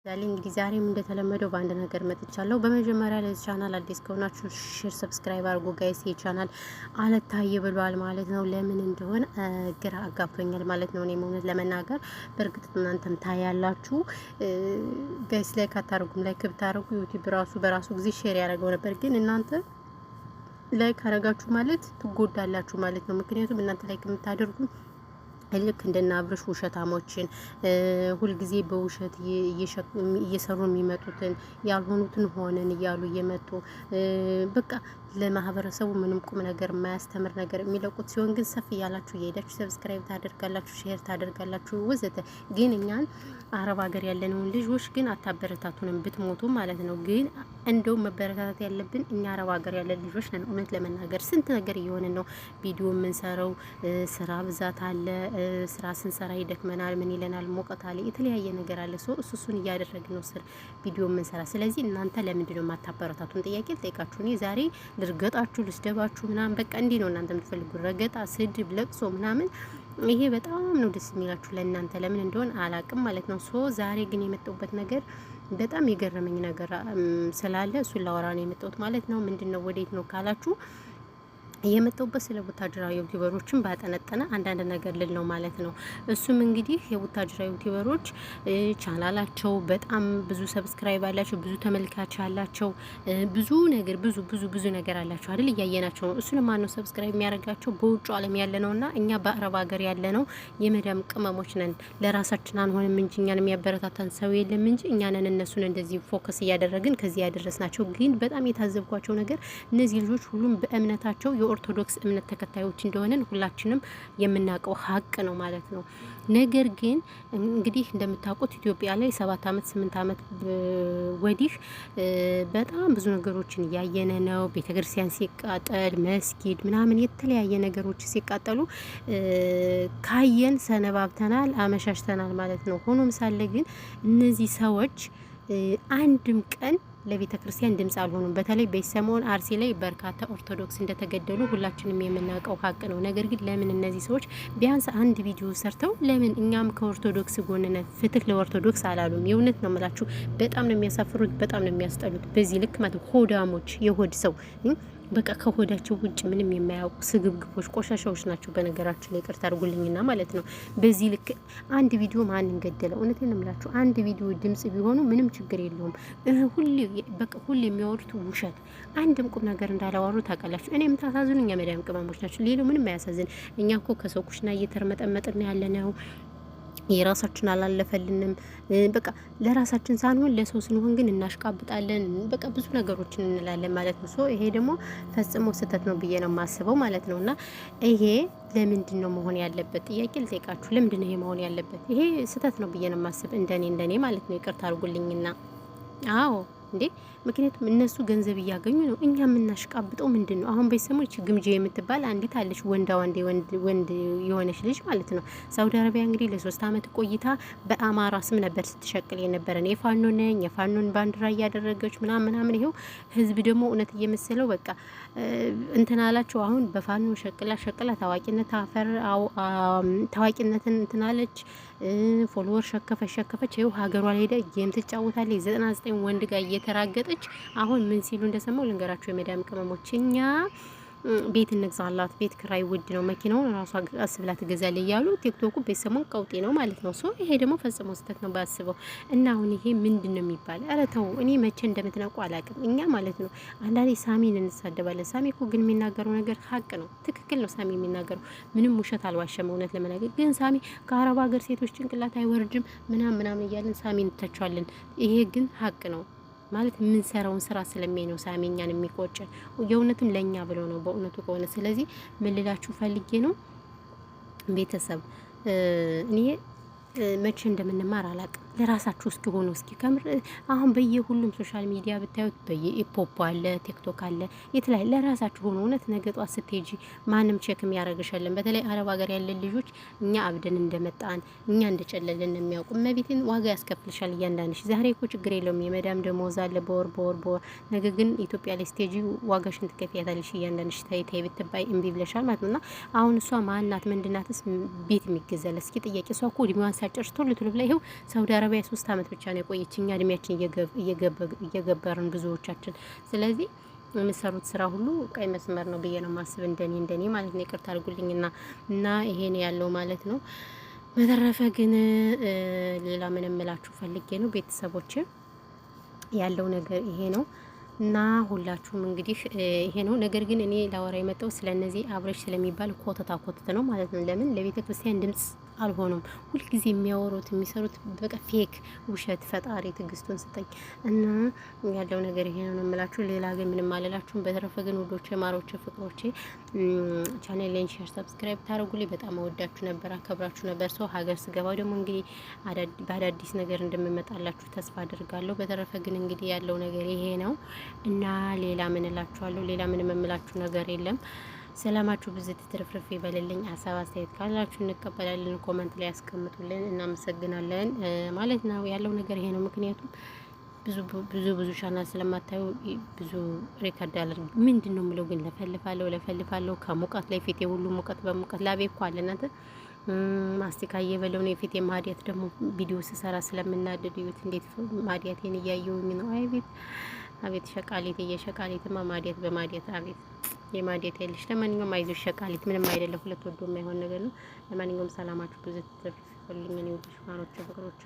ያለኝ እንግዲህ ዛሬም እንደተለመደው በአንድ ነገር መጥቻለሁ። በመጀመሪያ ለዚህ ቻናል አዲስ ከሆናችሁ ሼር፣ ሰብስክራይብ አድርጉ ጋይስ። ይህ ቻናል አልታይ ብሏል ማለት ነው። ለምን እንደሆነ ግራ አጋብቶኛል ማለት ነው። እኔም እውነት ለመናገር በእርግጥ እናንተም ታያላችሁ ጋይስ። ላይክ አታርጉም? ላይክ ብታረጉ ዩቲዩብ ራሱ በራሱ ጊዜ ሼር ያደርገው ነበር። ግን እናንተ ላይክ አረጋችሁ ማለት ትጎዳላችሁ ማለት ነው። ምክንያቱም እናንተ ላይክ የምታደርጉ ልክ እንደና አብርሽ ውሸታሞችን ሁልጊዜ በውሸት እየሰሩ የሚመጡትን ያልሆኑትን ሆነን እያሉ እየመጡ በቃ ለማህበረሰቡ ምንም ቁም ነገር የማያስተምር ነገር የሚለቁት ሲሆን ግን ሰፊ ያላችሁ እየሄዳችሁ ሰብስክራይብ ታደርጋላችሁ፣ ሼር ታደርጋላችሁ ወዘተ። ግን እኛን አረብ ሀገር ያለነውን ልጆች ግን አታበረታቱንም ብትሞቱ ማለት ነው። ግን እንደው መበረታታት ያለብን እኛ አረብ ሀገር ያለን ልጆች ነን። እውነት ለመናገር ስንት ነገር እየሆንን ነው። ቪዲዮ የምንሰራው ስራ ብዛት አለ። ስራ ስንሰራ ይደክመናል። ምን ይለናል? ሞቀት አለ፣ የተለያየ ነገር አለ። እሱን እያደረግን ነው ስር ቪዲዮ የምንሰራ። ስለዚህ እናንተ ለምንድን ነው የማታበረታቱን? ጥያቄ ልጠይቃችሁ። እኔ ዛሬ ልርገጣችሁ፣ ልስደባችሁ ምናምን በቃ እንዲህ ነው እናንተ የምትፈልጉ፣ ረገጣ፣ ስድብ፣ ለቅሶ ምናምን። ይሄ በጣም ነው ደስ የሚላችሁ ለእናንተ ለምን እንደሆነ አላቅም ማለት ነው። ዛሬ ግን የመጣሁበት ነገር በጣም የገረመኝ ነገር ስላለ እሱን ላወራ ነው የመጣሁት ማለት ነው። ምንድነው ወዴት ነው ካላችሁ የመጣሁበት ስለ ቡታጅራ ዩቲዩበሮችን ባጠነጠነ አንዳንድ ነገር ልል ነው ማለት ነው። እሱም እንግዲህ የቡታጅራ ዩቲዩበሮች ቻናላቸው በጣም ብዙ ሰብስክራይብ አላቸው፣ ብዙ ተመልካች አላቸው፣ ብዙ ነገር ብዙ ነገር አላቸው አይደል? እያየናቸው ነው። እሱን ማን ነው ሰብስክራይብ የሚያደርጋቸው? በውጭ ዓለም ያለ ነውና እኛ በአረብ ሀገር ያለ ነው የመዳም ቅመሞች ነን። ለራሳችን አንሆንም እንጂ እኛን የሚያበረታታን ሰው የለም እንጂ እኛ ነን እነሱን እንደዚህ ፎከስ እያደረግን ከዚህ ያደረስናቸው። ግን በጣም የታዘብኳቸው ነገር እነዚህ ልጆች ሁሉም በእምነታቸው የኦርቶዶክስ እምነት ተከታዮች እንደሆነን ሁላችንም የምናውቀው ሀቅ ነው ማለት ነው። ነገር ግን እንግዲህ እንደምታውቁት ኢትዮጵያ ላይ 7 አመት 8 አመት ወዲህ በጣም ብዙ ነገሮችን እያየነ ነው። ቤተክርስቲያን ሲቃጠል፣ መስጊድ ምናምን የተለያየ ነገሮች ሲቃጠሉ ካየን ሰነባብተናል፣ አመሻሽተናል ማለት ነው። ሆኖም ሳለ ግን እነዚህ ሰዎች አንድም ቀን ለቤተ ክርስቲያን ድምጽ አልሆኑም። በተለይ በሰሞን አርሲ ላይ በርካታ ኦርቶዶክስ እንደተገደሉ ሁላችንም የምናውቀው ሀቅ ነው። ነገር ግን ለምን እነዚህ ሰዎች ቢያንስ አንድ ቪዲዮ ሰርተው ለምን እኛም ከኦርቶዶክስ ጎን ነን ፍትህ ለኦርቶዶክስ አላሉም? የእውነት ነው የምላችሁ። በጣም ነው የሚያሳፍሩት፣ በጣም ነው የሚያስጠሉት። በዚህ ልክ ማለት ሆዳሞች፣ የሆድ ሰው በቃ ከሆዳቸው ውጭ ምንም የማያውቁ ስግብግቦች፣ ቆሻሻዎች ናቸው። በነገራችን ላይ ይቅርታ አድርጉልኝና ማለት ነው። በዚህ ልክ አንድ ቪዲዮ ማንን ገደለ? እውነቴን ነው የምላችሁ። አንድ ቪዲዮ ድምጽ ቢሆኑ ምንም ችግር የለውም። ሁሌ የሚያወሩት ውሸት፣ አንድም ቁም ነገር እንዳላወሩ ታውቃላችሁ። እኔ የምታሳዝኑኝ የመዳም ቅመሞች ናቸው። ሌላው ምንም አያሳዝን። እኛ እኮ ከሰው ኩሽና እየተርመጠመጥን ያለ ነው። የራሳችን አላለፈልንም። በቃ ለራሳችን ሳንሆን ለሰው ስንሆን ግን እናሽቃብጣለን። በቃ ብዙ ነገሮችን እንላለን ማለት ነው። ይሄ ደግሞ ፈጽሞ ስህተት ነው ብዬ ነው የማስበው ማለት ነው። እና ይሄ ለምንድን ነው መሆን ያለበት? ጥያቄ ልጠይቃችሁ። ለምንድን ነው ይሄ መሆን ያለበት? ይሄ ስህተት ነው ብዬ ነው የማስብ፣ እንደኔ ማለት ነው። ይቅርታ አድርጉልኝና አዎ እንዴ፣ ምክንያቱም እነሱ ገንዘብ እያገኙ ነው። እኛ የምናሽቃብጠው ምንድን ነው? አሁን በሰሞች ግምጄ የምትባል አንዲት አለች፣ ወንድ የሆነች ልጅ ማለት ነው። ሳውዲ አረቢያ እንግዲህ ለ3 አመት ቆይታ በአማራ ስም ነበር ስትሸቅል የነበረን። የፋኖ ነኝ የፋኖን ባንዲራ እያደረገች ምናምን። ይሄው ህዝብ ደግሞ እውነት እየመሰለው በቃ እንትን አላቸው። አሁን በፋኖ ሸቅላ ታዋቂነት ታዋቂነትን እንትን አለች። ፎሎወር ሸከፈች። ይሄው ሀገሯ ላይ ሄዳ ጌም ትጫወታለች 99 ወንድ ጋር እየተራገጠች። አሁን ምን ሲሉ እንደሰማው ልንገራቸው የመዳም ቅመሞች። እኛ ቤት እንግዛላት፣ ቤት ክራይ ውድ ነው፣ መኪናውን ራሷ ቀስ ብላ ትገዛለች እያሉ ቲክቶኩ ቤተሰሙን ቀውጤ ነው ማለት ነው። ይሄ ደግሞ ፈጽሞ ስህተት ነው ባስበው። እና አሁን ይሄ ምንድን ነው የሚባል? ኧረ ተው። እኔ መቼ እንደምትነቁ አላውቅም። እኛ ማለት ነው አንዳንዴ ሳሚን እንሳደባለን። ሳሚ እኮ ግን የሚናገረው ነገር ሀቅ ነው፣ ትክክል ነው። ሳሚ የሚናገረው ምንም ውሸት አልዋሸም። እውነት ለመናገር ግን ሳሚ ከአረብ ሀገር ሴቶች ጭንቅላት አይወርድም ምናምን እያለን ሳሚ እንተቻለን። ይሄ ግን ሀቅ ነው ማለት የምንሰራውን ስራ ስለሚያይ ነው ሳሚ እኛን የሚቆጨን። የእውነትም ለእኛ ብሎ ነው በእውነቱ ከሆነ። ስለዚህ ምን ልላችሁ ፈልጌ ነው ቤተሰብ፣ እኔ መቼ እንደምንማር አላውቅም። ለራሳችሁ እስኪ ሆኖ እስኪ ከምር አሁን በየሁሉም ሶሻል ሚዲያ ብታዩት በየኢፖፖ አለ፣ ቲክቶክ አለ፣ የተለያየ ለራሳችሁ ሆኖ እውነት ነገ ጧት ስትሄጂ ማንም ቼክ የሚያደርግሻለን። በተለይ አረብ ሀገር ያለን ልጆች እኛ አብደን እንደመጣን እኛ እንደጨለልን የሚያውቁ መቤትን ዋጋ ያስከፍልሻል እያንዳንድሽ። ዛሬ እኮ ችግር የለውም የመዳም ደሞዝ አለ በወር ነገ ግን ኢትዮጵያ ላይ ስትሄጂ ዋጋሽን ትከፍያታለሽ እያንዳንድሽ። ታይ ብትባይ እምቢ ብለሻል ማለት ነውና አሁን እሷ ማናት ምንድናትስ ቤት የሚገዛለ? እስኪ ጥያቄ። እሷ እኮ እድሜዋን ሳጨርስ ቶሎ ቶሎ ብላ ይኸው ሳውዲ አረቢያ 3 አመት ብቻ ነው የቆየች፣ እኛ እድሜያችን እየገበርን ብዙዎቻችን። ስለዚህ የምሰሩት ስራ ሁሉ ቀይ መስመር ነው ብዬ ነው ማስብ፣ እንደኔ ማለት ነው። ይቅርታ አድርጉልኝና እና ይሄ ነው ያለው ማለት ነው። በተረፈ ግን ሌላ ምንም እምላችሁ ፈልጌ ነው ቤተሰቦች፣ ያለው ነገር ይሄ ነው እና ሁላችሁም እንግዲህ ይሄ ነው ነገር። ግን እኔ ላወራ የመጣው ስለነዚህ አብረሽ ስለሚባል ኮተታ ኮተት ነው ማለት ነው። ለምን ለቤተ ክርስቲያን ድምጽ አልሆኑም? ሁልጊዜ የሚያወሩት የሚሰሩት በቃ ፌክ ውሸት። ፈጣሪ ትዕግስቱን ስጠኝ እና ያለው ነገር ይሄ ነው የምላችሁ። ሌላ ግን ምንም አልላችሁም። በተረፈ ግን ውዶቼ፣ ማሮቼ፣ ፍቅሮቼ ቻናሌን ሼር፣ ሰብስክራይብ ታደርጉልኝ በጣም አወዳችሁ ነበር፣ አከብራችሁ ነበር። ሰው ሀገር ስገባው ደግሞ እንግዲህ በአዳዲስ ነገር እንደምመጣላችሁ ተስፋ አድርጋለሁ። በተረፈ ግን እንግዲህ ያለው ነገር ይሄ ነው እና ሌላ ምን እላችኋለሁ? ሌላ ምንም የምላችሁ ነገር የለም። ሰላማችሁ ብዙ ትርፍርፍ ይበልልኝ። ሀሳብ አስተያየት ካላችሁ እንቀበላለን። ኮመንት ላይ ያስቀምጡልን። እናመሰግናለን ማለት ነው። ያለው ነገር ይሄ ነው። ምክንያቱም ብዙ ቻናል ስለማታዩ ብዙ ሪከርድ አላደርግ። ምንድን ነው የምለው ግን ለፈልፋለሁ ከሙቀት ላይ ፊቴ ሁሉ ሙቀት በሙቀት ላቤ እኮ አለ እናንተ ማስቲካ እየበለው ነው። የፊቴ ማዲያት ደግሞ ቪዲዮ ስሰራ ስለምናደድ እዩት እንዴት ማዲያቴን እያየውኝ ነው። አቤት ሸቃሊት እየሸቃሊትማ ማዲያት በማዲያት አቤት የማዲያት ያለሽ። ለማንኛውም አይዞሽ ሸቃሊት ምንም አይደለም። ሁለት ወዶ የማይሆን ነገር ነው። ለማንኛውም ሰላማችሁ ብዙ ተፈልኝ ነው። ይወድሽ ማሮች ፍቅሮች